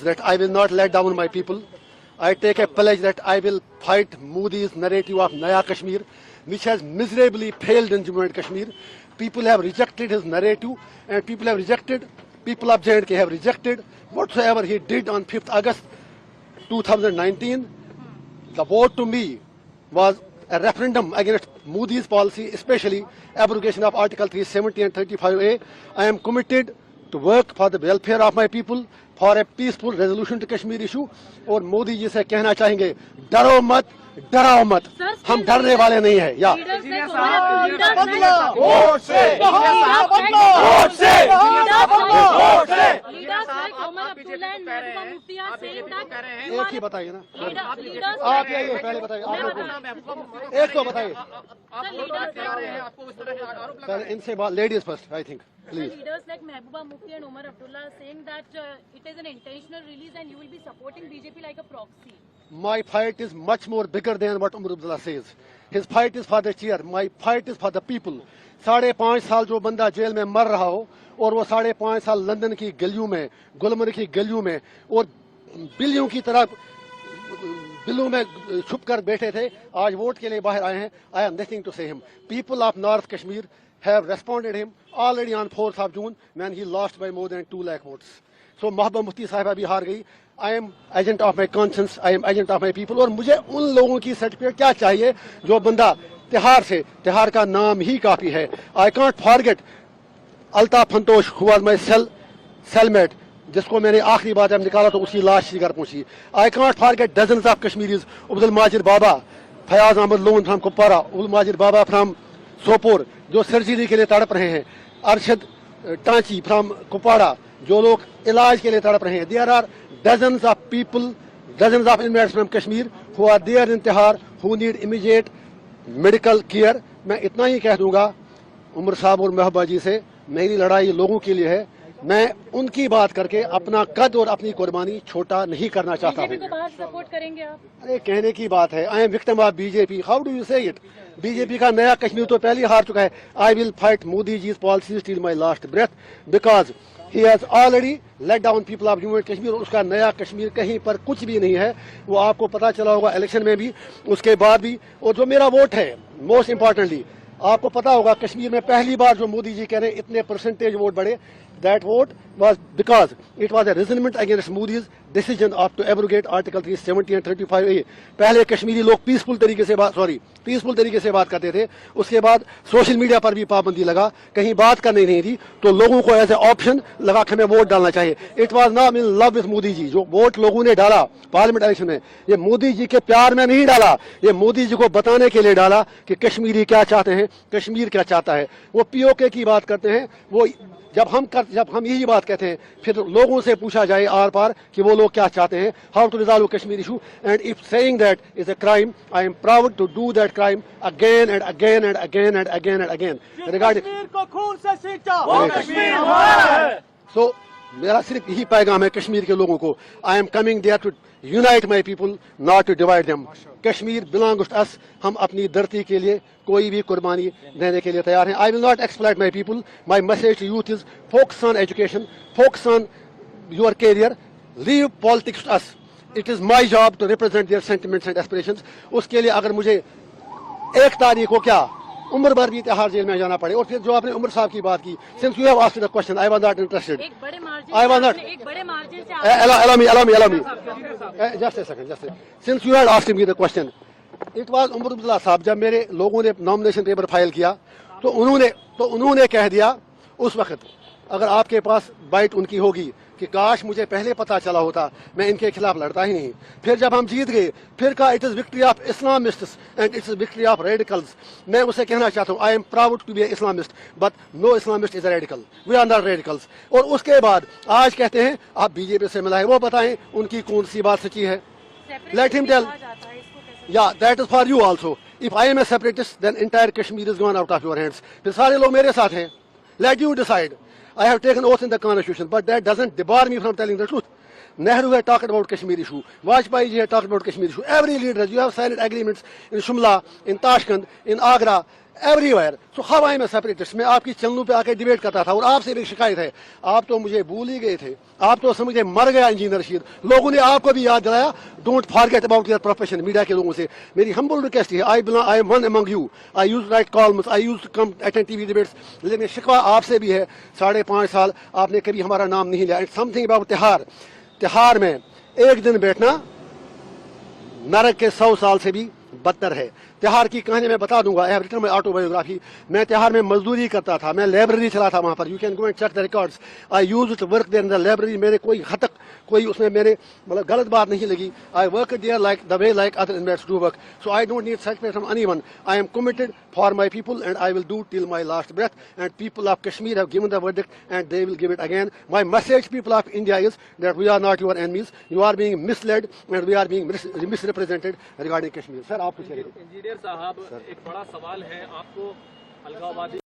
that I will not let down my people. I take a pledge that I will fight Modi's narrative of Naya Kashmir, which has miserably failed in Jammu and Kashmir. People have rejected his narrative, and people of J&K have rejected whatsoever he did on 5th August 2019. The vote to me was a referendum against Modi's policy, especially abrogation of Article 370 and 35A. I am committed to work for the welfare of my people, for a peaceful resolution to Kashmir issue. और मोदी जी से कहना चाहेंगे, डरो मत, डराओ मत, हम डरने वाले नहीं हैं. या एक ही बताइए ना, आप ये पहले बताइए, आप लोग एक तो बताइए पहले, इनसे बात, ladies first, I think, please. Leaders like Mehbooba Mufti and Omar Abdullah are saying that it is an intentional release and you will be supporting BJP like a proxy. My fight is much more bigger than what Omar Abdullah says. His fight is for the chair. My fight is for the people. 5.5 साल जो बंदा jail में मर रहा हो, और वो 5.5 साल लंदन की गलियों में, गुलमर्ग की गलियों में, और बिल्लियों की तरह बिल्लों में छुप कर बैठे थे, आज वोट के लिए बाहर आए हैं. I have nothing to say him. People of North Kashmir have responded him already on 4th of June when he lost by more than 2 lakh votes. So Mehbooba Mufti साहिबा भी हार गई. I am agent of my conscience, I am agent of my people. और मुझे उन लोगों की certificate क्या चाहिए जो बंदा तिहाड़ का नाम ही काफी है. I can't forget Altaf फंतोश who was my cellmate, जिसको मैंने आखिरी बार जब निकाला तो उसकी लाश ही घर पहुंची. I can't forget dozens of Kashmiris, Abdul Majid Baba, Fayaz Ahmad Loon from Kupwara, Abdul Majid Baba from Sopor, जो सर्जरी के लिए तड़प रहे हैं, अरशद टांची फ्रॉम कुपवाड़ा, जो लोग इलाज के लिए तड़प रहे हैं. There are dozens of people, dozens of inmates from Kashmir who are there in Tihar who need immediate medical care. मैं इतना ही कह दूंगा उमर साहब और महबूबा जी से, मेरी लड़ाई लोगों के लिए है. मैं उनकी बात करके अपना कद और अपनी कुर्बानी छोटा नहीं करना चाहता हूँ. बीजेपी को बाहर सपोर्ट करेंगे आप? अरे कहने की बात है. I am victim of BJP. How do you say it? BJP का नया कश्मीर तो पहले ही हार चुका है. I will fight Modi ji policies till my last breath, because he has already let down people of Jammu and Kashmir. और उसका नया कश्मीर कहीं पर कुछ भी नहीं है. वो आपको पता चला होगा इलेक्शन में भी, उसके बाद भी. और जो मेरा वोट है, मोस्ट इंपॉर्टेंटली आपको पता होगा, कश्मीर में पहली बार जो मोदी जी कह रहे हैं इतने परसेंटेज वोट बढ़े, that vote was because it was a resentment against Modi's decision of to abrogate Article 370 and 35A. पहले कश्मीरी लोग पीसफुल तरीके से बात करते थे. उसके बाद सोशल मीडिया पर भी पाबंदी लगा, कहीं बात करनी नहीं थी, तो लोगों को ऐसे ऑप्शन लगा कि हमें वोट डालना चाहिए. It was not in love with Modi ji. जो वोट लोगों ने डाला पार्लियामेंट इलेक्शन में, ये मोदी जी के प्यार में नहीं डाला, ये मोदी जी को बताने के लिए डाला कि कश्मीरी क्या चाहते हैं, कश्मीर क्या चाहता है. वो पीओके की बात करते हैं. वो जब हम यही बात कहते हैं, फिर लोगों से पूछा जाए आर पार कि वो लोग क्या चाहते हैं, how to resolve Kashmir issue. And if saying that is a crime, I am proud to do that crime again and again and again and again and again. Regarding Kashmir को खून से सींचा, वो कश्मीर हमारा है. सो मेरा सिर्फ यही पैगाम है कश्मीर के लोगों को. I am coming there to unite my people, not to divide them. Kashmir belongs to us. हम अपनी धरती के लिए कोई भी कुर्बानी देने के लिए तैयार हैं. I will not exploit my people. My message to youth is focus on education, focus on your career, leave politics to us. It is my job to represent their sentiments and aspirations. उसके लिए अगर मुझे 1 तारीख को क्या उम्र भर भी तिहाड़ जेल में जाना पड़े. और फिर जो आपने उमर साहब की बात की, since you have asked the question, I was not interested. एक बड़े मार्जिन से allow me just a second. Since you had asked me the question, it was Omar Abdullah साहब. जब मेरे लोगों ने नॉमिनेशन पेपर फाइल किया तो उन्होंने कह दिया उस वक्त, अगर आपके पास बाइट उनकी होगी कि काश मुझे पहले पता चला होता, मैं इनके खिलाफ लड़ता ही नहीं. फिर जब हम जीत गए, फिर कहा it is victory of Islamists and it's victory of radicals. मैं उसे कहना चाहता हूँ, I am proud to be Islamist, but no Islamist is a radical. We are not radicals. और उसके बाद आज कहते हैं आप बीजेपी से मिला है. वो बताएं उनकी कौन सी बात सच्ची है. Let him tell. या that is for you also. If I am a separatist then entire Kashmir is gone out of your hands. फिर सारे लोग मेरे साथ हैं. Let you decide. I have taken oath in the constitution, but that doesn't debar me from telling the truth. Nehru had talked about Kashmir issue. Vajpayee ji had talked about Kashmir issue. Every leader, you have signed agreements in Shimla, in Tashkent, in Agra, everywhere. So how I am a separatist? मैं आपकी चैनलों पे आके debate करता था और आपसे भी शिकायत है, आप तो मुझे भूल ही गए थे, आप तो समझे मर गया इंजीनियर रशीद. लोगों ने आपको भी याद दिलाया. Don't forget about your profession. Media के लोगों से मेरी हम्बल रिक्वेस्ट है, I M one among you. I use right columns, I use come attend TV debates. लेकिन शिकवा आपसे भी है, 5.5 साल आपने कभी हमारा नाम नहीं लिया. इट्स समथिंग अबाउट तिहार. तिहार में एक दिन बैठना नरक के 100 साल से भी बदतर है. तिहार की कहानी मैं बता दूंगा. I have written my autobiography. मैं तिहार में मजदूरी करता था, मैं लाइब्रेरी चला था वहां पर. You can go and check the records. I used to work there in the library. मेरे कोई हद तक कोई उसमें मेरे मतलब गलत बात नहीं लगी. I work there like the way like other investors do work. So I don't need certificate from anyone. I am committed for my people and I will do till my last breath. And people of Kashmir have given the verdict and they will give it again. My message people of India is that we are not your enemies. You are being misled and we are being misrepresented regarding Kashmir. Sir आप कुछ कहिए. Engineer साहब, एक बड़ा सवाल है आपको अलगाववादी